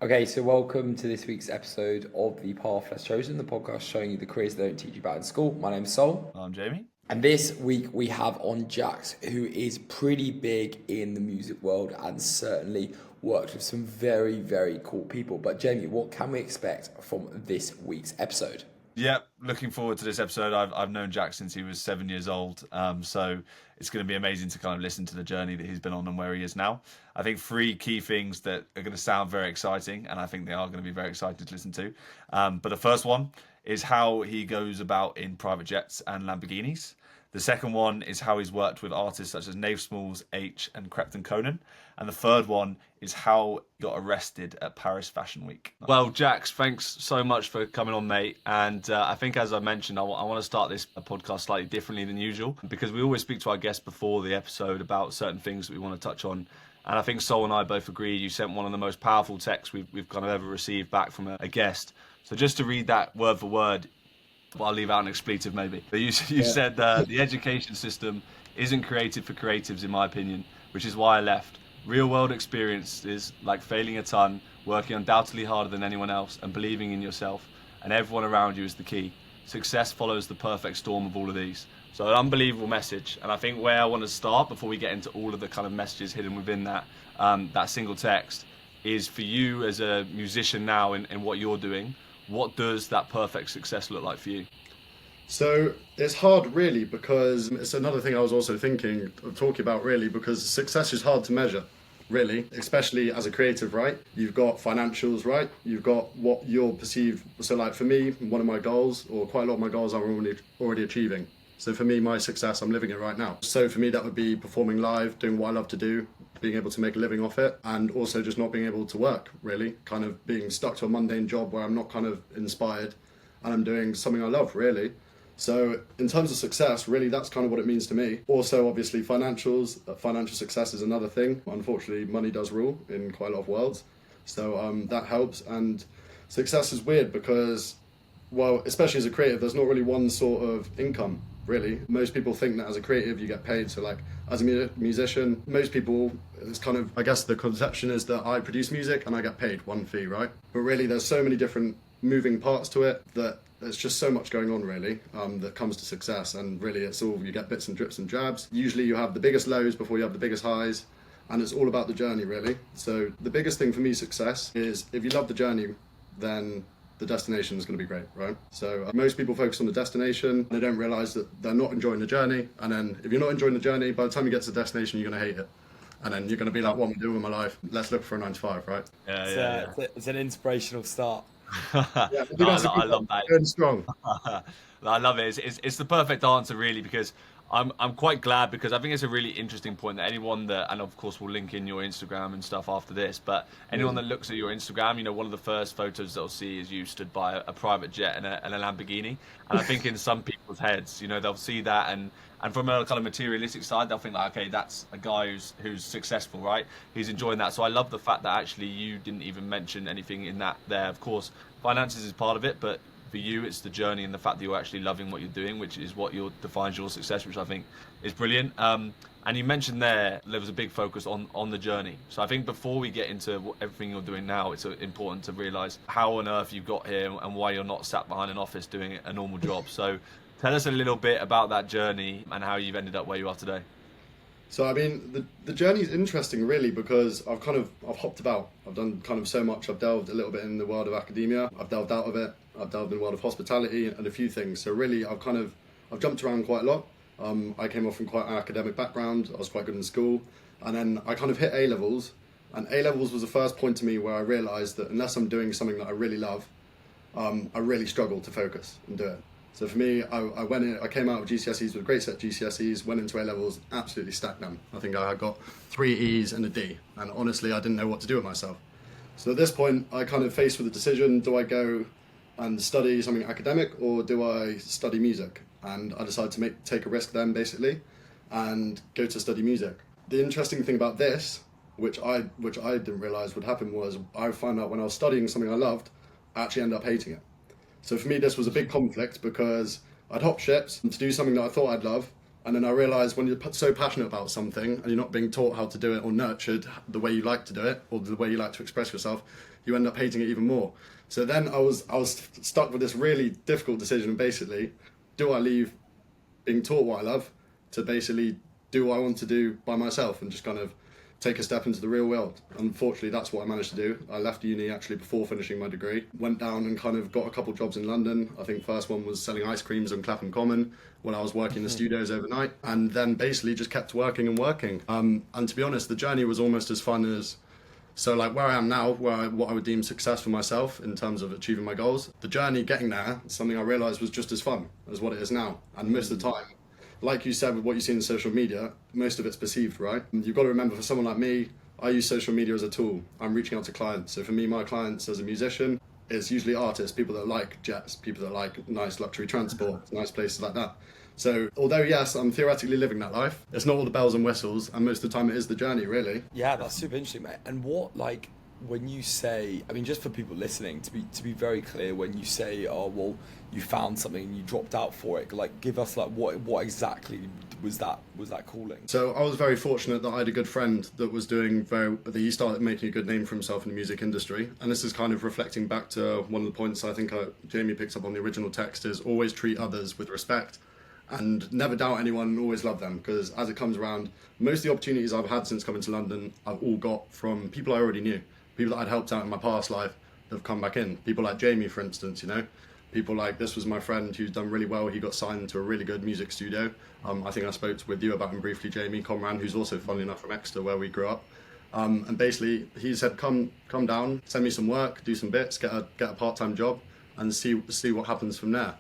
Okay, so welcome to this week's episode of The Path Less Chosen, the podcast showing you the careers they don't teach you about in school. My name's Sol. I'm Jamie. And this week we have on Jax, who is pretty big in the music world and certainly worked with some very, very cool people. But Jamie, what can we expect from this week's episode? Yep, looking forward to this episode. I've known Jack since he was 7 years old, so it's going to be amazing to kind of listen to the journey that he's been on and where he is now. I think three key things that are going to sound very exciting, and I think they are going to be very exciting to listen to. But the first one is how he goes about in private jets and Lamborghinis. The second one is how he's worked with artists such as Nafe Smallz, Aitch, and Krept Konan. And the third one is how he got arrested at Paris Fashion Week. Well, Jax, thanks so much for coming on, mate. And I think, as I mentioned, I want to start this podcast slightly differently than usual, because we always speak to our guests before the episode about certain things that we want to touch on. And I think Sol and I both agree you sent one of the most powerful texts we've kind of ever received back from a guest. So just to read that word for word, well, I'll leave out an expletive maybe. But you said the education system isn't created for creatives, in my opinion, which is why I left. Real world experiences like failing a ton, working undoubtedly harder than anyone else, and believing in yourself and everyone around you is the key. Success follows the perfect storm of all of these. So an unbelievable message. And I think where I want to start before we get into all of the kind of messages hidden within that single text is for you as a musician now in what you're doing. What does that perfect success look like for you? So it's hard really, because it's another thing I was also thinking of talking about really, because success is hard to measure really, especially as a creative, right? You've got financials, right? You've got what you're perceived. So like for me, one of my goals, or quite a lot of my goals, I'm already achieving. So for me, my success, I'm living it right now. So for me, that would be performing live, doing what I love to do, being able to make a living off it, and also just not being able to work, really. Kind of being stuck to a mundane job where I'm not kind of inspired and I'm doing something I love, really. So in terms of success, really, that's kind of what it means to me. Also, obviously, financials. Financial success is another thing. Unfortunately, money does rule in quite a lot of worlds. So that helps. And success is weird because, well, especially as a creative, there's not really one sort of income, really. Most people think that as a creative you get paid. So like as a musician, most people, it's kind of, I guess the conception is that I produce music and I get paid one fee, right? But really there's so many different moving parts to it that there's just so much going on really that comes to success. And really it's all, you get bits and drips and jabs. Usually you have the biggest lows before you have the biggest highs, and it's all about the journey really. So the biggest thing for me, success, is if you love the journey, then the destination is going to be great, right? So most people focus on the destination. They don't realize that they're not enjoying the journey. And then if you're not enjoying the journey, by the time you get to the destination, you're going to hate it. And then you're going to be like, what am I doing with my life? Let's look for a 9-to-5, right? Yeah. It's an inspirational start. Yeah, I love that. Going strong. I love it. It's the perfect answer, really, because I'm quite glad, because I think it's a really interesting point that anyone that, and of course we'll link in your Instagram and stuff after this, but anyone that looks at your Instagram, you know, one of the first photos they'll see is you stood by a private jet and a Lamborghini. And I think in some people's heads, you know, they'll see that and from a kind of materialistic side, they'll think like, okay, that's a guy who's successful, right? He's enjoying that. So I love the fact that actually you didn't even mention anything in that there. Of course, finances is part of it, but for you, it's the journey and the fact that you're actually loving what you're doing, which is what defines your success, which I think is brilliant. And you mentioned there was a big focus on the journey. So I think before we get into everything you're doing now, it's important to realise how on earth you got here and why you're not sat behind an office doing a normal job. So tell us a little bit about that journey and how you've ended up where you are today. So I mean, the journey is interesting really, because I've hopped about. I've done kind of so much. I've delved a little bit in the world of academia. I've delved out of it. I've delved in the world of hospitality and a few things. So really, I've jumped around quite a lot. I came off from quite an academic background. I was quite good in school, and then I kind of hit A levels. And A levels was the first point to me where I realised that unless I'm doing something that I really love, I really struggle to focus and do it. So for me, I came out of GCSEs with a great set of GCSEs, went into A levels, absolutely stacked them. I think I got 3 E's and a D, and honestly, I didn't know what to do with myself. So at this point, I kind of faced with the decision: do I go and study something academic, or do I study music? And I decided to take a risk then, basically, and go to study music. The interesting thing about this, which I didn't realise would happen, was I found out when I was studying something I loved, I actually ended up hating it. So for me, this was a big conflict, because I'd hop ships to do something that I thought I'd love, And then I realized when you're so passionate about something and you're not being taught how to do it or nurtured the way you like to do it or the way you like to express yourself, you end up hating it even more. So then I was stuck with this really difficult decision. Basically, do I leave being taught what I love to basically do what I want to do by myself and just kind of take a step into the real world? Unfortunately, that's what I managed to do. I left uni actually before finishing my degree, went down and kind of got a couple jobs in London. I think first one was selling ice creams on Clapham Common when I was working in the studios overnight, and then basically just kept working and working. And to be honest, the journey was almost as fun as, so like where I am now, what I would deem success for myself in terms of achieving my goals, the journey getting there, something I realised was just as fun as what it is now. And most of the time, like you said, with what you see in social media, most of it's perceived, right? You've got to remember, for someone like me, I use social media as a tool. I'm reaching out to clients. So for me, my clients as a musician, it's usually artists, people that like jets, people that like nice luxury transport, nice places like that. So although, yes, I'm theoretically living that life, it's not all the bells and whistles, and most of the time it is the journey, really. Yeah, that's super interesting, mate. And what, like, when you say, I mean, just for people listening, to be very clear, when you say, oh, well, you found something and you dropped out for it, like, give us, like, what exactly was that calling? So I was very fortunate that I had a good friend that was he started making a good name for himself in the music industry. And this is kind of reflecting back to one of the points I think Jamie picks up on the original text, is always treat others with respect and never doubt anyone and always love them, because as it comes around, most of the opportunities I've had since coming to London, I've all got from people I already knew, people that I'd helped out in my past life that have come back in. People like Jamie, for instance, you know, people like, this was my friend who's done really well. He got signed to a really good music studio. I think I spoke with you about him briefly, Jamie Conran, who's also, funnily enough, from Exeter, where we grew up. And basically he said, come down, send me some work, do some bits, get a part-time job and see what happens from there.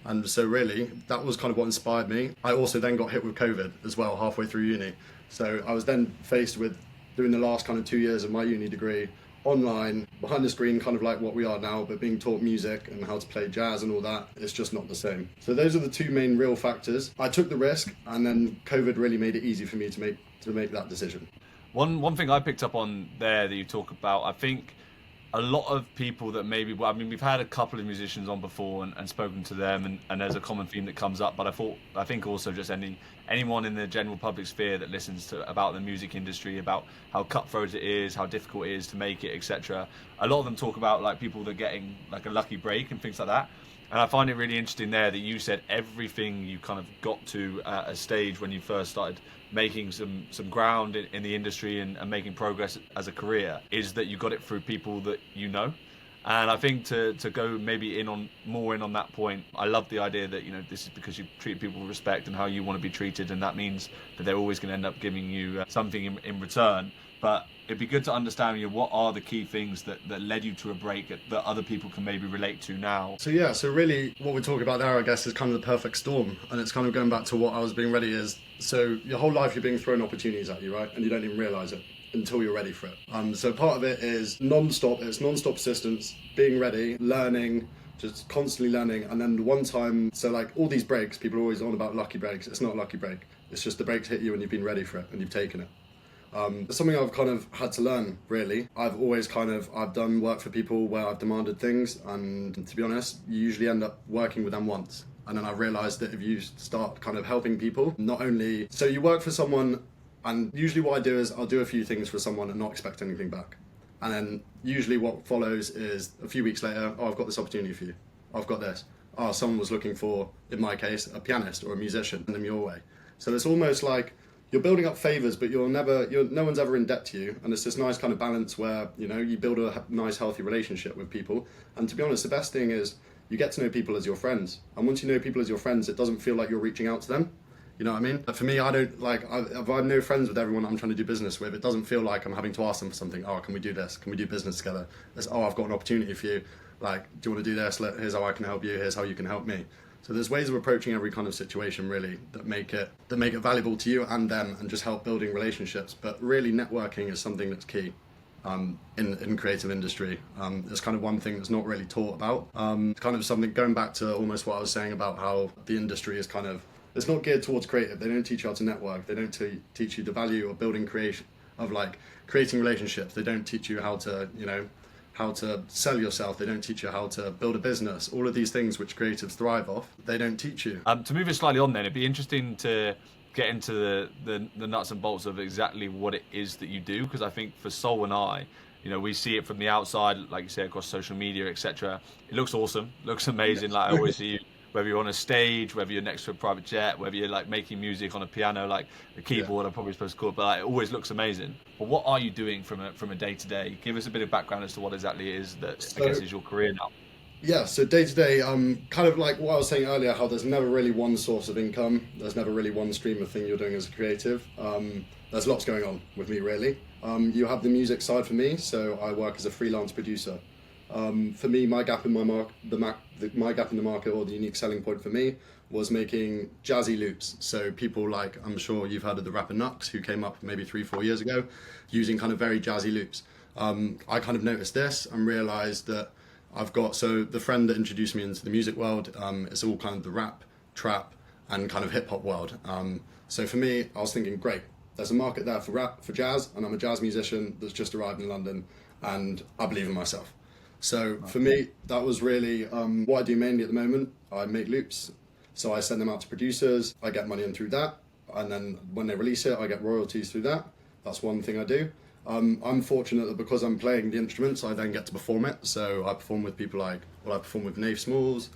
And so really, that was kind of what inspired me. I also then got hit with COVID as well, halfway through uni. So I was then faced with doing the last kind of 2 years of my uni degree online, behind the screen, kind of like what we are now, but being taught music and how to play jazz and all that, it's just not the same. So those are the two main real factors. I took the risk, and then COVID really made it easy for me to make that decision. One thing I picked up on there that you talk about, I think a lot of people that maybe, well, I mean, we've had a couple of musicians on before and spoken to them, and there's a common theme that comes up, but I think also just anyone in the general public sphere that listens to about the music industry, about how cutthroat it is, how difficult it is to make it, etc. A lot of them talk about like people that are getting like a lucky break and things like that. And I find it really interesting there that you said everything you kind of got to at a stage when you first started making some ground in the industry and making progress as a career is that you got it through people that you know. And I think to go maybe more in on that point, I love the idea that, you know, this is because you treat people with respect and how you want to be treated, and that means that they're always going to end up giving you something in return. But it'd be good to understand, you know, what are the key things that led you to a break that other people can maybe relate to now. So yeah, so really what we're talking about there, I guess, is kind of the perfect storm, and it's kind of going back to what I was being ready is. So your whole life you're being thrown opportunities at you, right? And you don't even realise it until you're ready for it. So part of it is non-stop persistence, being ready, learning, just constantly learning. And then the one time, so like all these breaks, people are always on about lucky breaks. It's not a lucky break. It's just the breaks hit you and you've been ready for it and you've taken it. It's something I've kind of had to learn, really. I've done work for people where I've demanded things, and to be honest, you usually end up working with them once. And then I've realised that if you start kind of helping people, not only, so you work for someone, and usually what I do is I'll do a few things for someone and not expect anything back. And then usually what follows is a few weeks later, oh, I've got this opportunity for you. I've got this. Oh, someone was looking for, in my case, a pianist or a musician, and them your way. So it's almost like you're building up favours, but no one's ever in debt to you. And it's this nice kind of balance where, you know, you build a nice, healthy relationship with people. And to be honest, the best thing is you get to know people as your friends. And once you know people as your friends, it doesn't feel like you're reaching out to them. You know what I mean? For me, I don't like, if I have no friends with everyone I'm trying to do business with, it doesn't feel like I'm having to ask them for something. Oh, can we do this? Can we do business together? It's, oh, I've got an opportunity for you. Like, do you want to do this? Here's how I can help you. Here's how you can help me. So there's ways of approaching every kind of situation, really, that make it valuable to you and them, and just help building relationships. But really, networking is something that's key in creative industry. It's kind of one thing that's not really taught about. It's kind of something, going back to almost what I was saying about how the industry is kind of, it's not geared towards creative. They don't teach you how to network. They don't teach you the value of building creating relationships. They don't teach you how to, you know, how to sell yourself. They don't teach you how to build a business. All of these things which creatives thrive off, they don't teach you. To move it slightly on then, it'd be interesting to get into the nuts and bolts of exactly what it is that you do, because I think for Soul and I, you know, we see it from the outside, like you say, across social media, etc. It looks awesome, looks amazing. Like I always see you, whether you're on a stage, whether you're next to a private jet, whether you're like making music on a piano, like a keyboard, I'm probably supposed to call it, but like, it always looks amazing. But what are you doing from a day to day? Give us a bit of background as to what exactly it is that I guess is your career now. Yeah, so day to day, kind of like what I was saying earlier, how there's never really one source of income. There's never really one stream of thing you're doing as a creative. There's lots going on with me, really. You have the music side for me, so I work as a freelance producer. For me, my gap in my gap in the market, or the unique selling point for me, was making jazzy loops. So people like, I'm sure you've heard of the rapper Nux, who came up maybe 3-4 years ago, using kind of very jazzy loops. I kind of noticed this and realized that so the friend that introduced me into the music world, it's all kind of the rap, trap, and kind of hip hop world. So for me, I was thinking, great, there's a market there for rap, for jazz, and I'm a jazz musician that's just arrived in London, and I believe in myself. So for me, that was really what I do mainly at the moment. I make loops, so I send them out to producers, I get money in through that, and then when they release it, I get royalties through that. That's one thing I do. I'm fortunate that because I'm playing the instruments, I then get to perform it. So I perform with people like, I perform with Nafe Smallz,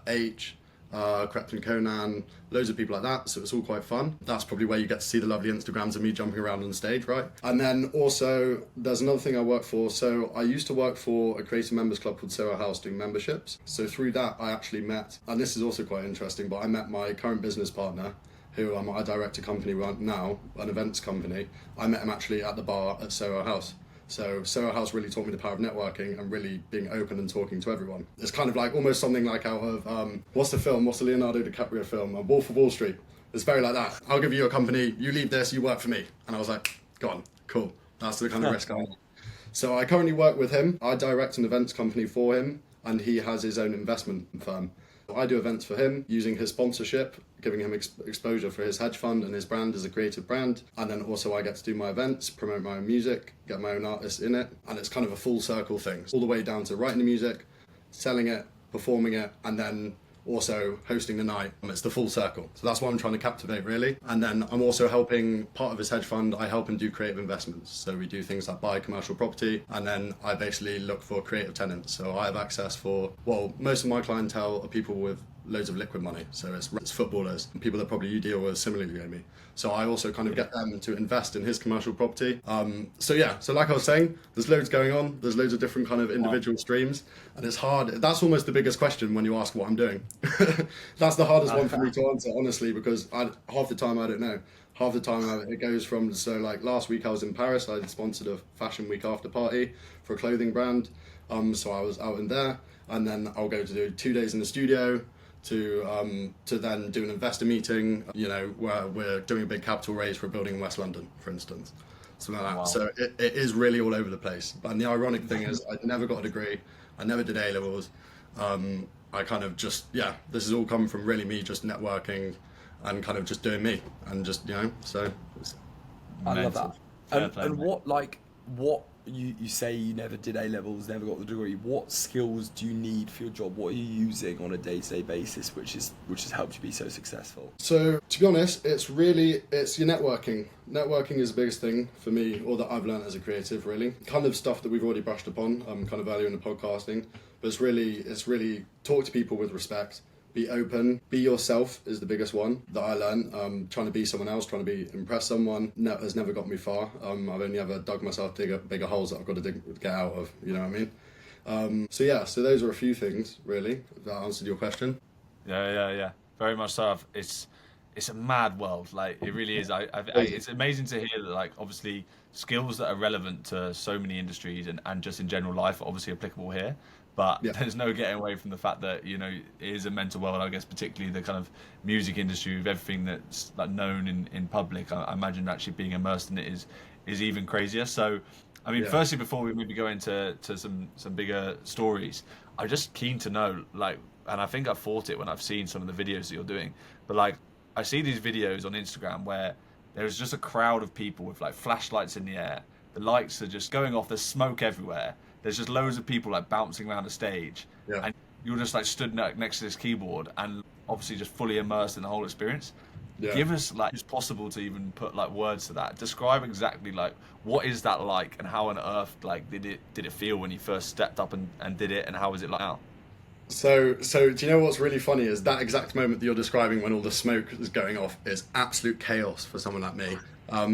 Aitch, Krept Konan, loads of people like that. So it's all quite fun. That's probably where you get to see the lovely Instagrams of me jumping around on stage, right? And then also, there's another thing I work for. So I used to work for a creator members club called Soho House doing memberships. So through that, I actually met, and this is also quite interesting, but I met my current business partner, who I direct a company right now, an events company. I met him actually at the bar at Soho House. So Soho House really taught me the power of networking and really being open and talking to everyone. It's kind of like almost something like out of, what's the Leonardo DiCaprio film, Wolf of Wall Street. It's very like that. I'll give you a company, you leave this, you work for me. And I was like, go on, cool. That's the kind of risk I'm on. So I currently work with him. I direct an events company for him, and he has his own investment firm. I do events for him using his sponsorship, giving him exposure for his hedge fund and his brand as a creative brand. And then also I get to do my events, promote my own music, get my own artists in it. And it's kind of a full circle thing, all the way down to writing the music, selling it, performing it, and then also hosting the night. It's the full circle. So that's what I'm trying to captivate, really. And then I'm also helping, part of his hedge fund, I help him do creative investments. So we do things like buy commercial property, and then I basically look for creative tenants. So I have access for, most of my clientele are people with loads of liquid money. So it's footballers and people that probably you deal with similarly to me. So I also kind of get them to invest in his commercial property. So like I was saying, there's loads going on. There's loads of different kind of individual streams, and it's hard. That's almost the biggest question when you ask what I'm doing. That's the hardest one for me to answer, honestly, because half the time I don't know. Half the time it goes from, so like last week I was in Paris. I sponsored a fashion week after party for a clothing brand. So I was out in there, and then I'll go to do 2 days in the studio, to then do an investor meeting, where we're doing a big capital raise for a building in West London, for instance. Something like that. Wow. So it is really all over the place. And the ironic thing is I never got a degree. I never did A-levels. I kind of just, this has all come from really me just networking and kind of just doing me and just, so. It's I love that. And what you say you never did A-levels, never got the degree. What skills do you need for your job? What are you using on a day-to-day basis which has helped you be so successful? So to be honest, it's your networking. Networking is the biggest thing for me, or that I've learned as a creative, really. Kind of stuff that we've already brushed upon, kind of earlier in the podcasting. But it's really talk to people with respect. Be open, be yourself is the biggest one that I learned. Trying to be someone else, trying to impress someone has never got me far. I've only ever dug myself bigger holes that I've got to get out of, you know what I mean? So those are a few things, really, that answered your question. Yeah. Very much so. It's a mad world, like it really is. It's amazing to hear that, like, obviously skills that are relevant to so many industries and just in general life are obviously applicable here. But there's no getting away from the fact that, it is a mental world, I guess, particularly the kind of music industry with everything that's like known in public. I imagine actually being immersed in it is even crazier. So, I mean, firstly, before we maybe go into some bigger stories, I'm just keen to know, like, and I think I've thought it when I've seen some of the videos that you're doing, but like, I see these videos on Instagram where there's just a crowd of people with like flashlights in the air. The lights are just going off. There's smoke everywhere. There's just loads of people like bouncing around the stage, and you're just like stood next to this keyboard and obviously just fully immersed in the whole experience. Yeah. Give us, like, it's possible to even put like words to that. Describe exactly like what is that like, and how on earth like did it feel when you first stepped up and did it, and how is it like now? So do you know what's really funny is that exact moment that you're describing when all the smoke is going off is absolute chaos for someone like me.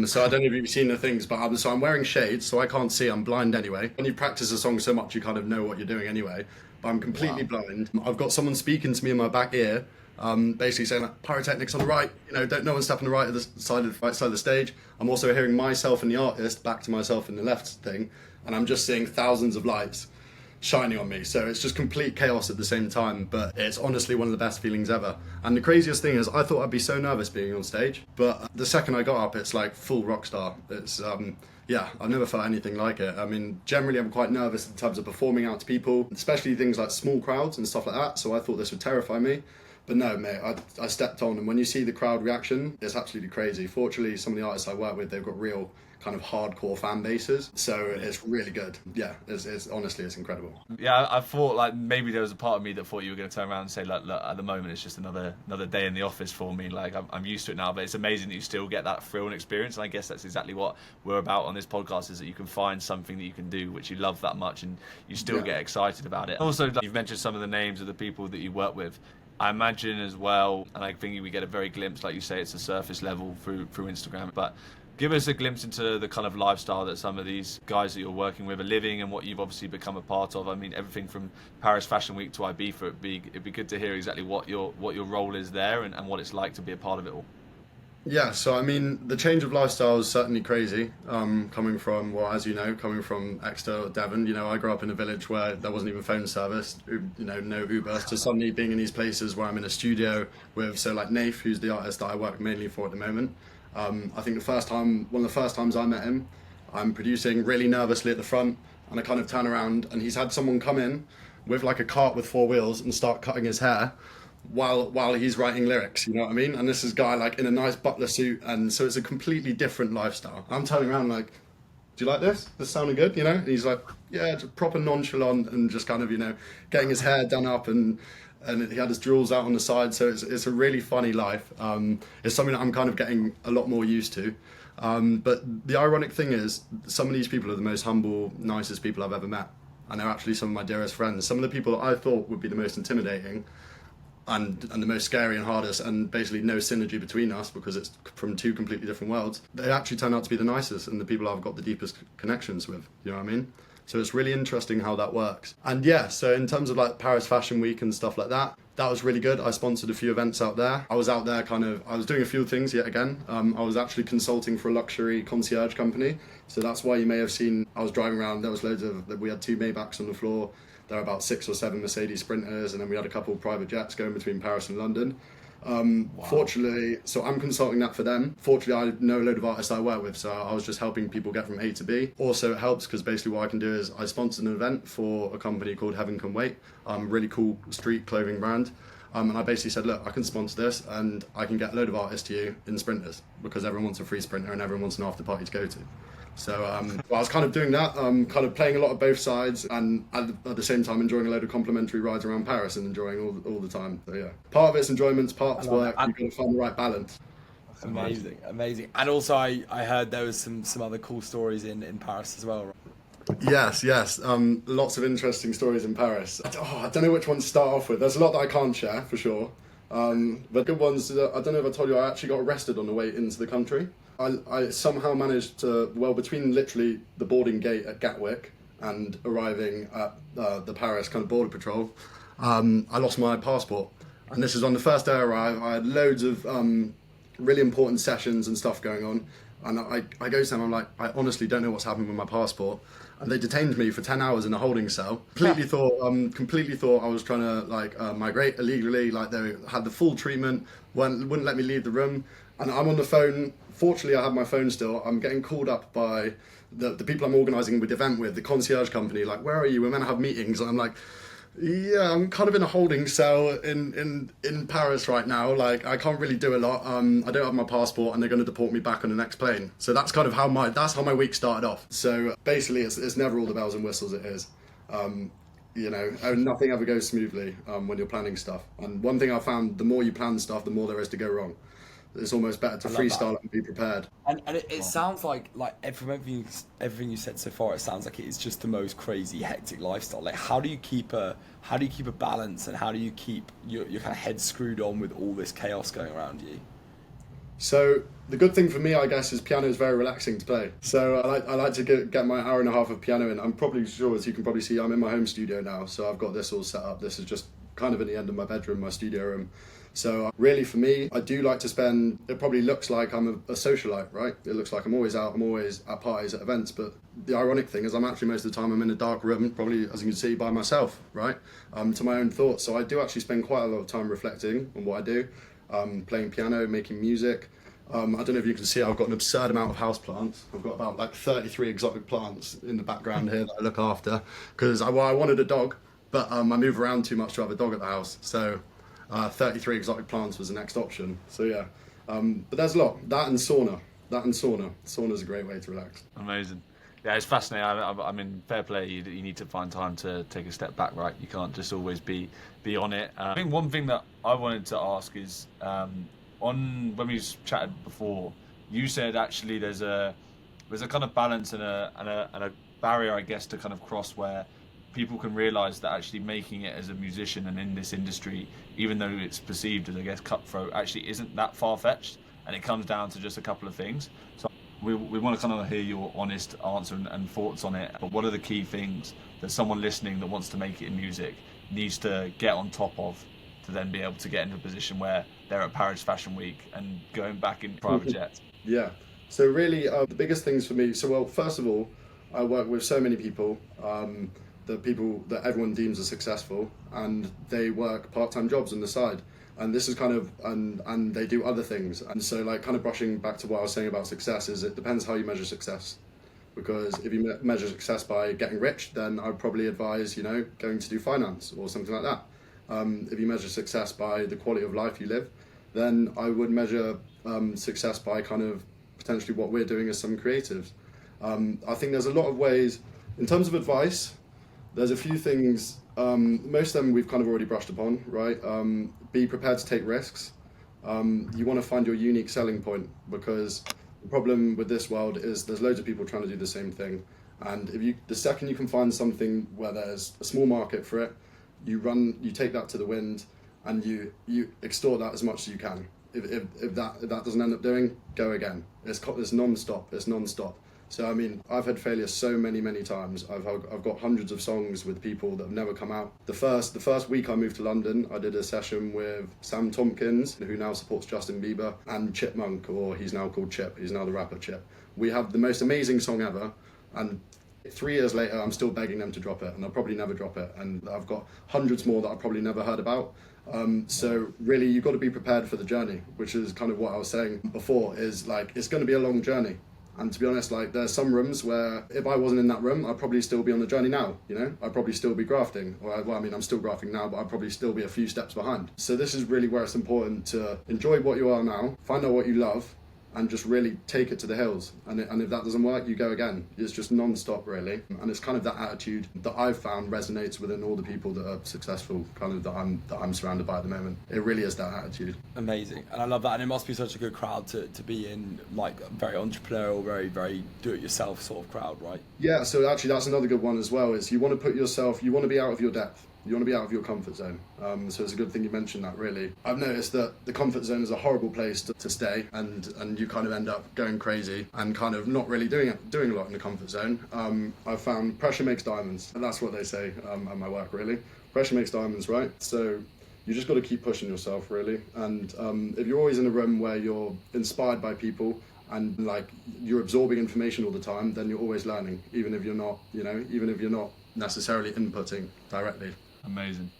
So I don't know if you've seen the things, but I'm wearing shades, so I can't see. I'm blind anyway. When you practice a song so much, you kind of know what you're doing anyway. But I'm completely blind. I've got someone speaking to me in my back ear, basically saying like, pyrotechnics on the right. Don't no one step on the right of the right side of the stage. I'm also hearing myself and the artist back to myself in the left thing, and I'm just seeing thousands of lights shining on me. So it's just complete chaos at the same time, but it's honestly one of the best feelings ever. And the craziest thing is I thought I'd be so nervous being on stage, but the second I got up, it's like full rock star. It's yeah, I've never felt anything like it. I mean, generally I'm quite nervous in terms of performing out to people, especially things like small crowds and stuff like that, so I thought this would terrify me. But no, mate, I stepped on, and when you see the crowd reaction, it's absolutely crazy. Fortunately, some of the artists I work with, they've got real kind of hardcore fan bases, so it's really good. Yeah, it's honestly, it's incredible. Yeah, I thought like maybe there was a part of me that thought you were going to turn around and say like, look, at the moment it's just another day in the office for me. Like I'm used to it now, but it's amazing that you still get that thrill and experience. And I guess that's exactly what we're about on this podcast, is that you can find something that you can do which you love that much, and you still get excited about it. Also, you've mentioned some of the names of the people that you work with. I imagine as well, and I think we get a very glimpse, like you say, it's a surface level through Instagram, but give us a glimpse into the kind of lifestyle that some of these guys that you're working with are living, and what you've obviously become a part of. I mean, everything from Paris Fashion Week to Ibiza, it'd be good to hear exactly what your role is there, and what it's like to be a part of it all. Yeah, so I mean, the change of lifestyle is certainly crazy. Coming from, well, as you know, coming from Exeter, Devon, I grew up in a village where there wasn't even phone service, no Uber, to suddenly being in these places where I'm in a studio with, so like Nafe, who's the artist that I work mainly for at the moment. I think one of the first times I met him, I'm producing really nervously at the front, and I kind of turn around, and he's had someone come in with like a cart with 4 wheels and start cutting his hair while he's writing lyrics, you know what I mean? And this is a guy like in a nice butler suit, and so it's a completely different lifestyle. I'm turning around like, do you like this? This sounding good, And he's like, yeah, it's proper nonchalant, and just kind of, getting his hair done up, and he had his jewels out on the side, so it's a really funny life. It's something that I'm kind of getting a lot more used to. But the ironic thing is, some of these people are the most humble, nicest people I've ever met, and they're actually some of my dearest friends. Some of the people that I thought would be the most intimidating and the most scary and hardest, and basically no synergy between us because it's from 2 completely different worlds, they actually turn out to be the nicest and the people I've got the deepest connections with, you know what I mean? So it's really interesting how that works. And yeah, so in terms of like Paris Fashion Week and stuff like that, that was really good. I sponsored a few events out there. I was out there I was doing a few things yet again. I was actually consulting for a luxury concierge company. So that's why you may have seen, I was driving around, there was we had 2 Maybachs on the floor. There were about 6 or 7 Mercedes Sprinters, and then we had a couple of private jets going between Paris and London. Fortunately, so I'm consulting that for them. Fortunately, I know a load of artists I work with, so I was just helping people get from A to B. Also, it helps because basically what I can do is I sponsored an event for a company called Heaven Can Wait, really cool street clothing brand. And I basically said, look, I can sponsor this, and I can get a load of artists to you in Sprinters, because everyone wants a free Sprinter and everyone wants an after party to go to. So I was kind of doing that, kind of playing a lot of both sides, and at the same time enjoying a load of complimentary rides around Paris and enjoying all the time. So yeah, part of it's enjoyment, part's work. You've got to find the right balance. Amazing. And also, I heard there was some other cool stories in Paris as well. Yes. Lots of interesting stories in Paris. I don't know which one to start off with. There's a lot that I can't share for sure. But good ones, I don't know if I told you, I actually got arrested on the way into the country. I somehow managed to, between literally the boarding gate at Gatwick and arriving at the Paris kind of border patrol, I lost my passport. And this is on the first day I arrived. I had loads of really important sessions and stuff going on. And I go to them, I'm like, I honestly don't know what's happened with my passport. And they detained me for 10 hours in a holding cell. Completely thought I was trying to migrate illegally. Like they had the full treatment, wouldn't let me leave the room. And I'm on the phone. Fortunately, I have my phone still. I'm getting called up by the people I'm organising the event with, the concierge company. Like, where are you? We're meant to have meetings. And I'm like, yeah, I'm kind of in a holding cell in Paris right now. Like, I can't really do a lot. I don't have my passport, and they're going to deport me back on the next plane. So that's kind of how my week started off. So basically, it's never all the bells and whistles. It is. Nothing ever goes smoothly when you're planning stuff. And one thing I found, the more you plan stuff, the more there is to go wrong. It's almost better to love that. freestyle and be prepared. And it sounds like from everything you said so far, it sounds like it is just the most crazy, hectic lifestyle. Like, how do you keep a balance, and how do you keep your kind of head screwed on with all this chaos going around you? So the good thing for me, I guess, is piano is very relaxing to play. So I like to get my hour and a half of piano in. I'm probably sure, as you can probably see, I'm in my home studio now. So I've got this all set up. This is just kind of at the end of my bedroom, my studio room. So really for me, I do like to spend, it probably looks like I'm a socialite, right? It looks like I'm always out, I'm always at parties, at events. But the ironic thing is I'm actually most of the time I'm in a dark room, probably, as you can see, by myself, right? To my own thoughts. So I do actually spend quite a lot of time reflecting on what I do. Playing piano, making music. I don't know if you can see, I've got an absurd amount of house plants. I've got about like 33 exotic plants in the background here that I look after, because I wanted a dog, but I move around too much to have a dog at the house. So 33 exotic plants was the next option. So yeah, but there's a lot. That and sauna. Sauna's a great way to relax. Amazing. Yeah, it's fascinating. I mean, fair play. You need to find time to take a step back, right? You can't just always be on it. I think one thing that I wanted to ask is, on when we chatted before, you said actually there's a kind of balance and a barrier, I guess, to kind of cross where people can realise that actually making it as a musician and in this industry, even though it's perceived as, I guess, cutthroat, actually isn't that far-fetched, and it comes down to just a couple of things. So we want to kind of hear your honest answer and thoughts on it. But what are the key things that someone listening that wants to make it in music needs to get on top of to then be able to get into a position where they're at Paris Fashion Week and going back in private jets? Yeah. So really, the biggest things for me. So well, first of all, I work with so many people. The people that everyone deems are successful, and they work part-time jobs on the side. And this is kind of, and they do other things. And so like kind of brushing back to what I was saying about success is it depends how you measure success. Because if you measure success by getting rich, then I'd probably advise, going to do finance or something like that. If you measure success by the quality of life you live, then I would measure success by kind of potentially what we're doing as some creatives. I think there's a lot of ways, in terms of advice, there's a few things, most of them we've kind of already brushed upon, right? Be prepared to take risks. You want to find your unique selling point, because the problem with this world is there's loads of people trying to do the same thing. And the second you can find something where there's a small market for it, you take that to the wind and you extort that as much as you can. If that doesn't end up doing, go again. It's non-stop. So I mean, I've had failure so many times. I've got hundreds of songs with people that have never come out. The first week I moved to London, I did a session with Sam Tompkins, who now supports Justin Bieber, and Chipmunk, or he's now called Chip. He's now the rapper Chip. We have the most amazing song ever, and 3 years later, I'm still begging them to drop it, and I'll probably never drop it. And I've got hundreds more that I've probably never heard about. So really, you've got to be prepared for the journey, which is kind of what I was saying before, is like, it's going to be a long journey. And to be honest, like, there's some rooms where if I wasn't in that room, I'd probably still be on the journey now, I'd probably still be grafting. I'm still grafting now, but I'd probably still be a few steps behind. So this is really where it's important to enjoy what you are now, find out what you love, and just really take it to the hills. And if that doesn't work, you go again. It's just non-stop, really. And it's kind of that attitude that I've found resonates within all the people that are successful, kind of that I'm surrounded by at the moment. It really is that attitude. Amazing. And I love that. And it must be such a good crowd to be in, like, a very entrepreneurial, very, very do-it-yourself sort of crowd, right? Yeah, so actually that's another good one as well, is you want to be out of your depth. You want to be out of your comfort zone. So it's a good thing you mentioned that, really. I've noticed that the comfort zone is a horrible place to stay, and you kind of end up going crazy and kind of not really doing a lot in the comfort zone. I've found pressure makes diamonds. And that's what they say at my work, really. Pressure makes diamonds, right? So you just got to keep pushing yourself, really. And if you're always in a room where you're inspired by people and like you're absorbing information all the time, then you're always learning, even if you're not necessarily inputting directly. Amazing.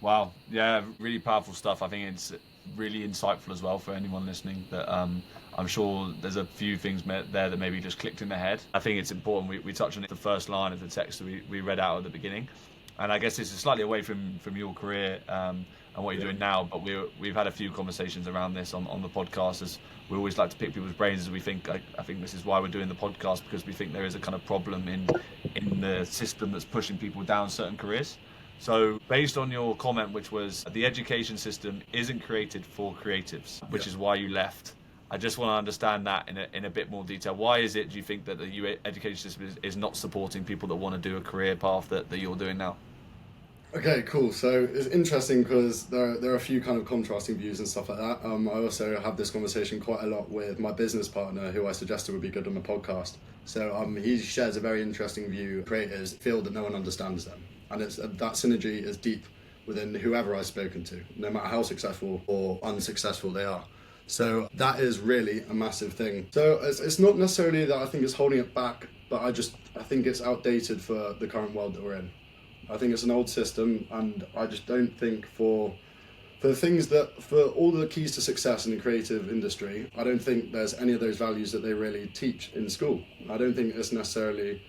Wow. Yeah, really powerful stuff. I think it's really insightful as well for anyone listening, that I'm sure there's a few things there that maybe just clicked in their head. I think it's important we touch on it, the first line of the text that we read out at the beginning. And I guess this is slightly away from your career and what you're doing now, but we've had a few conversations around this on the podcast, as we always like to pick people's brains, as we think, I think this is why we're doing the podcast, because we think there is a kind of problem in the system that's pushing people down certain careers. So based on your comment, which was the education system isn't created for creatives, which is why you left. I just want to understand that in a bit more detail. Why is it, do you think, that the education system is not supporting people that want to do a career path that you're doing now? Okay, cool. So it's interesting because there are a few kind of contrasting views and stuff like that. I also have this conversation quite a lot with my business partner, who I suggested would be good on the podcast. So he shares a very interesting view. Creators feel that no one understands them, and that synergy is deep within whoever I've spoken to, no matter how successful or unsuccessful they are. So that is really a massive thing. So it's not necessarily that I think it's holding it back, but I think it's outdated for the current world that we're in. I think it's an old system, and I just don't think for all the keys to success in the creative industry, I don't think there's any of those values that they really teach in school. I don't think it's necessarily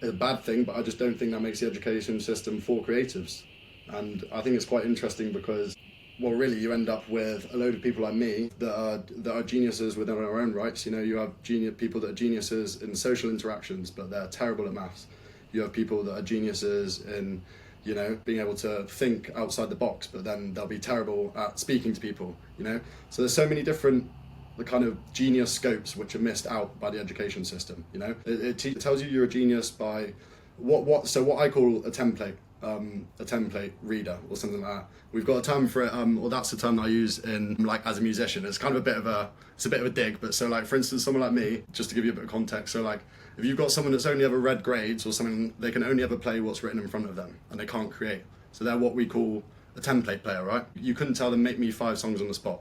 a bad thing, but I just don't think that makes the education system for creatives. And I think it's quite interesting because, well, really, you end up with a load of people like me that are geniuses within our own rights. You know, you have people that are geniuses in social interactions, but they're terrible at maths. You have people that are geniuses in, you know, being able to think outside the box, but then they'll be terrible at speaking to people, you know? So there's so many different the kind of genius scopes which are missed out by the education system, you know? It tells you you're a genius by what I call a template reader or something like that. We've got a term for it, or that's the term that I use in, like, as a musician. It's kind of a bit of a dig, but so, like, for instance, someone like me, just to give you a bit of context, so, like, if you've got someone that's only ever read grades or something, they can only ever play what's written in front of them, and they can't create. So they're what we call a template player, right? You couldn't tell them, make me 5 songs on the spot.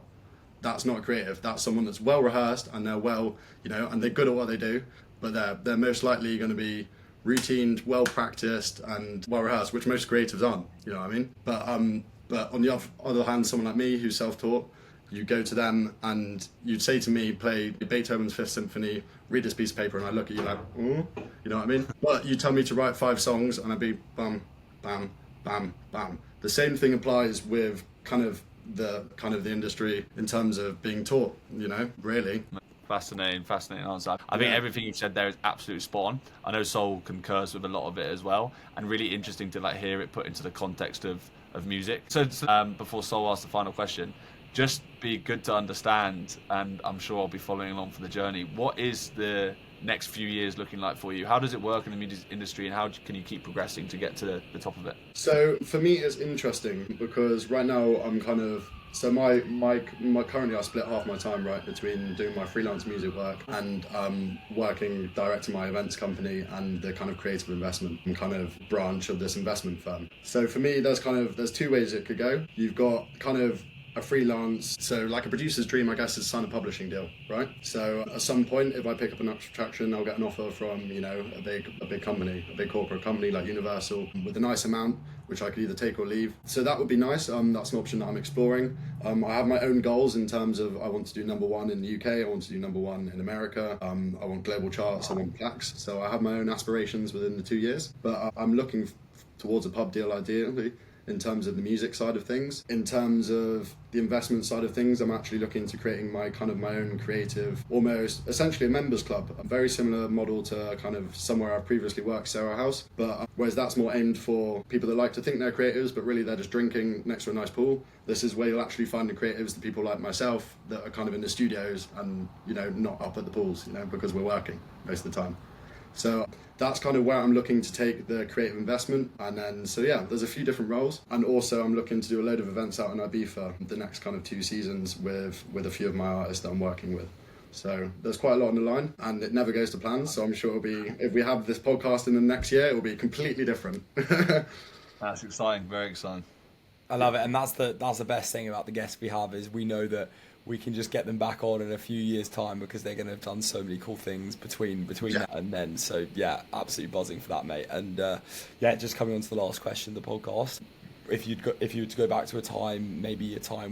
That's not a creative. That's someone that's well rehearsed, and they're well, you know, and they're good at what they do, but they're most likely going to be routined, well practiced, and well rehearsed, which most creatives aren't. You know what I mean? But on the other hand, someone like me who's self-taught, you go to them and you'd say to me, play Beethoven's Fifth Symphony, read this piece of paper, and I look at you like, oh, you know what I mean? But you tell me to write 5 songs, and I'd be bam, bam, bam, bam. The same thing applies with kind of the industry in terms of being taught. You know, really. Fascinating answer. I think everything you've said there is absolutely spot on. I know Soul concurs with a lot of it as well, and really interesting to like hear it put into the context of music. So before Soul asks the final question, just be good to understand, and I'm sure I'll be following along for the journey. What is the next few years looking like for you? How does it work in the music industry, and how can you keep progressing to get to the top of it? So for me, it's interesting because right now I'm kind of, so my currently I split half my time, right, between doing my freelance music work and working direct to my events company and the kind of creative investment and kind of branch of this investment firm. So for me, there's 2 ways it could go. You've got kind of a freelance, so like a producer's dream, I guess, is sign a publishing deal, right? So at some point, if I pick up enough traction, I'll get an offer from, you know, a big company, a big corporate company like Universal, with a nice amount, which I could either take or leave. So that would be nice. That's an option that I'm exploring. I have my own goals in terms of I want to do #1 in the UK, I want to do #1 in America, I want global charts, I want plaques. So I have my own aspirations within the 2 years, but I'm looking towards a pub deal ideally. In terms of the music side of things. In terms of the investment side of things, I'm actually looking to creating my own creative, almost essentially a members club, a very similar model to kind of somewhere I've previously worked, Sarah House, but whereas that's more aimed for people that like to think they're creatives, but really they're just drinking next to a nice pool. This is where you'll actually find the creatives, the people like myself that are kind of in the studios and, you know, not up at the pools, you know, because we're working most of the time. So that's kind of where I'm looking to take the creative investment. And then, so yeah, there's a few different roles. And also I'm looking to do a load of events out in Ibiza the next kind of 2 seasons with a few of my artists that I'm working with. So there's quite a lot on the line, and it never goes to plan. So I'm sure it'll be, if we have this podcast in the next year, it'll be completely different. That's exciting, very exciting. I love it. And that's the best thing about the guests we have, is we know that we can just get them back on in a few years' time because they're going to have done so many cool things between now and then. So yeah, absolutely buzzing for that, mate. And just coming on to the last question of the podcast, if you were to go back to a time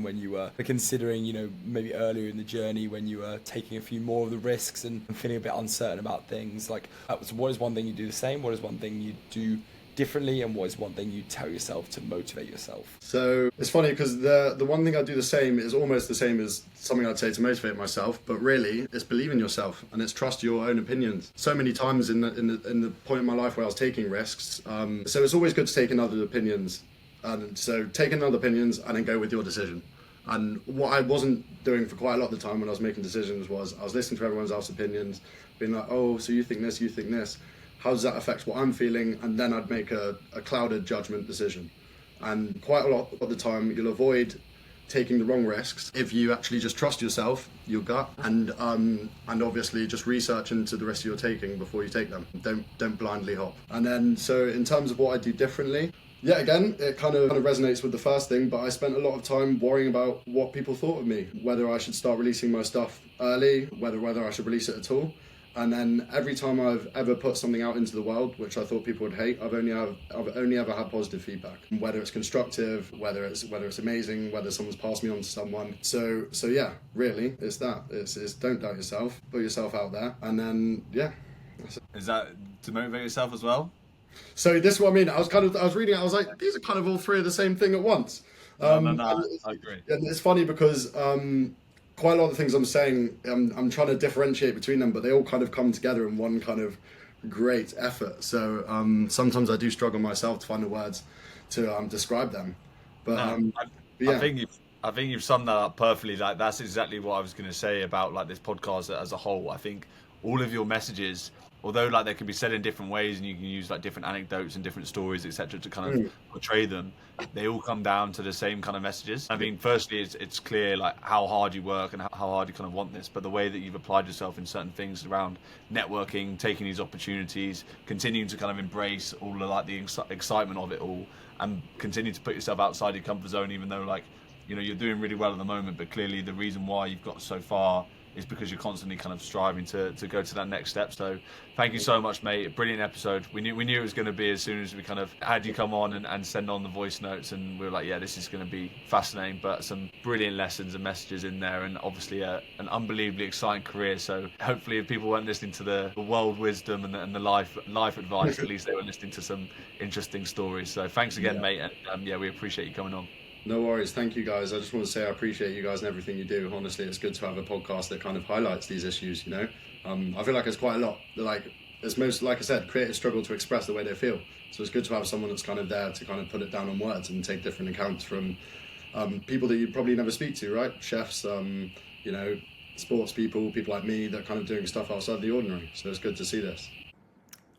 when you were considering, you know, maybe earlier in the journey when you were taking a few more of the risks and feeling a bit uncertain about things, like, so what is one thing you do the same? What is one thing you do differently, and what is one thing you tell yourself to motivate yourself? So it's funny because the one thing I do the same is almost the same as something I'd say to motivate myself, but really it's believe in yourself and it's trust your own opinions. So many times in the point in my life where I was taking risks, so it's always good to take in other opinions, and so take in other opinions and then go with your decision. And what I wasn't doing for quite a lot of the time when I was making decisions was I was listening to everyone else's opinions, being like, oh, so you think this, you think this. How does that affect what I'm feeling? And then I'd make a clouded judgment decision. And quite a lot of the time, you'll avoid taking the wrong risks if you actually just trust yourself, your gut, and obviously just research into the risks you're taking before you take them. Don't blindly hop. And then, so in terms of what I do differently, yeah, again, it kind of resonates with the first thing, but I spent a lot of time worrying about what people thought of me, whether I should start releasing my stuff early, whether I should release it at all. And then every time I've ever put something out into the world, which I thought people would hate, I've only ever had positive feedback. Whether it's constructive, whether it's amazing, whether someone's passed me on to someone. So yeah, really, it's that. It's don't doubt yourself, put yourself out there, and then yeah. Is that to motivate yourself as well? So this is what I mean. I was reading it. I was like, these are kind of all three of the same thing at once. No, I agree. And it's funny because quite a lot of the things I'm saying, I'm trying to differentiate between them, but they all kind of come together in one kind of great effort. So sometimes I do struggle myself to find the words to describe them. But yeah. I think you've summed that up perfectly. Like that's exactly what I was going to say about like this podcast as a whole. I think all of your messages, although like they can be said in different ways and you can use like different anecdotes and different stories, etc., to kind of portray them, they all come down to the same kind of messages. I mean, firstly, it's clear like how hard you work and how hard you kind of want this, but the way that you've applied yourself in certain things around networking, taking these opportunities, continuing to kind of embrace all the like the excitement of it all, and continue to put yourself outside your comfort zone, even though like, you know, you're doing really well at the moment, but clearly the reason why you've got so far is because you're constantly kind of striving to go to that next step. So thank you so much, mate. Brilliant episode. We knew it was going to be as soon as we kind of had you come on and send on the voice notes, and we were like, yeah, this is going to be fascinating, but some brilliant lessons and messages in there, and obviously an unbelievably exciting career. So hopefully if people weren't listening to the world wisdom and the life advice, at least they were listening to some interesting stories. So thanks again, mate, and yeah, we appreciate you coming on. No worries. Thank you, guys. I just want to say I appreciate you guys and everything you do. Honestly, it's good to have a podcast that kind of highlights these issues, you know. I feel like it's quite a lot. Like, it's most, like I said, creators struggle to express the way they feel. So it's good to have someone that's kind of there to kind of put it down on words and take different accounts from people that you probably never speak to, right? Chefs, you know, sports people like me that are kind of doing stuff outside the ordinary. So it's good to see this.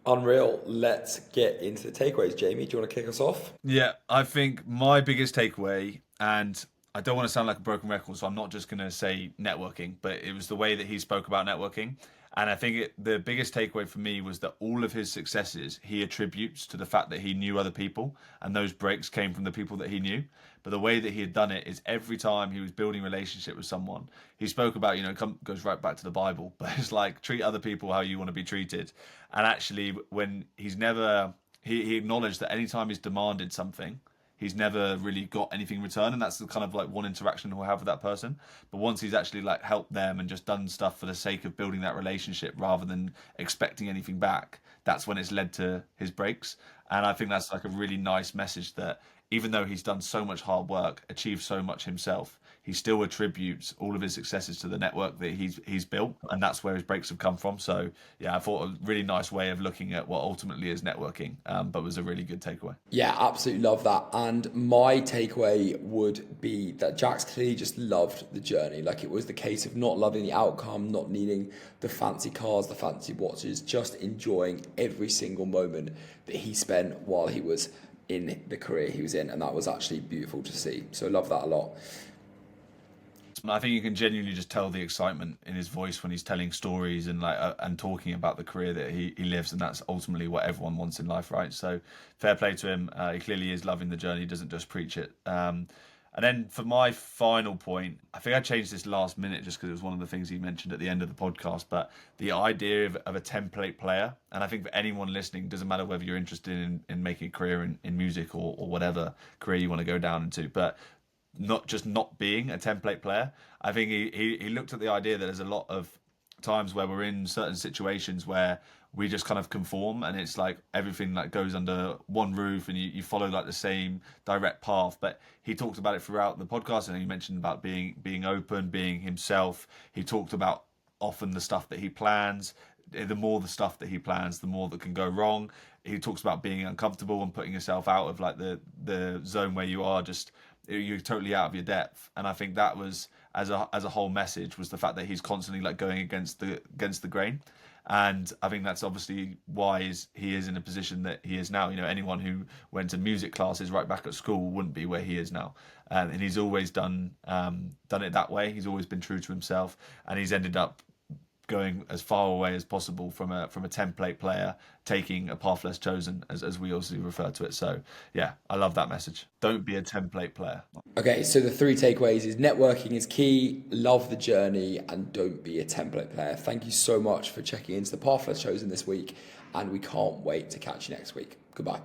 Unreal. Let's get into the takeaways. Jamie, do you want to kick us off? Yeah, I think my biggest takeaway, and I don't want to sound like a broken record, so I'm not just going to say networking, but it was the way that he spoke about networking. And I think the biggest takeaway for me was that all of his successes he attributes to the fact that he knew other people, and those breaks came from the people that he knew. But the way that he had done it is every time he was building a relationship with someone, he spoke about, you know, goes right back to the Bible, but it's like treat other people how you want to be treated. And actually, when he acknowledged that anytime he's demanded something, he's never really got anything in return, and that's the kind of like one interaction he'll have with that person. But once he's actually like helped them and just done stuff for the sake of building that relationship rather than expecting anything back, that's when it's led to his breaks. And I think that's like a really nice message that even though he's done so much hard work, achieved so much himself, he still attributes all of his successes to the network that he's built, and that's where his breaks have come from. So yeah, I thought a really nice way of looking at what ultimately is networking, but was a really good takeaway. Yeah, absolutely love that. And my takeaway would be that Jax clearly just loved the journey. Like, it was the case of not loving the outcome, not needing the fancy cars, the fancy watches, just enjoying every single moment that he spent while he was in the career he was in, and that was actually beautiful to see. So I love that a lot. I think you can genuinely just tell the excitement in his voice when he's telling stories and and talking about the career that he lives, and that's ultimately what everyone wants in life, right? So fair play to him. He clearly is loving the journey. He doesn't just preach it. And then for my final point, I think I changed this last minute just because it was one of the things he mentioned at the end of the podcast, but the idea of a template player. And I think for anyone listening, doesn't matter whether you're interested in making a career in music or whatever career you want to go down into, but not being a template player. I think he looked at the idea that there's a lot of times where we're in certain situations where we just kind of conform, and it's like everything like goes under one roof, and you follow like the same direct path. But he talked about it throughout the podcast, and he mentioned about being open, being himself. He talked about often the stuff that he plans. The more the stuff that he plans, the more that can go wrong. He talks about being uncomfortable and putting yourself out of like the zone where you're totally out of your depth. And I think that was, as a whole message, was the fact that he's constantly like going against the grain. And I think that's obviously why he is in a position that he is now. You know, anyone who went to music classes right back at school wouldn't be where he is now. And he's always done it that way. He's always been true to himself, and he's ended up going as far away as possible from a template player, taking a path less chosen, as we also refer to it. So yeah, I love that message. Don't be a template player. Okay, so the 3 takeaways is networking is key, love the journey, and don't be a template player. Thank you so much for checking into the path less chosen this week, and we can't wait to catch you next week. Goodbye.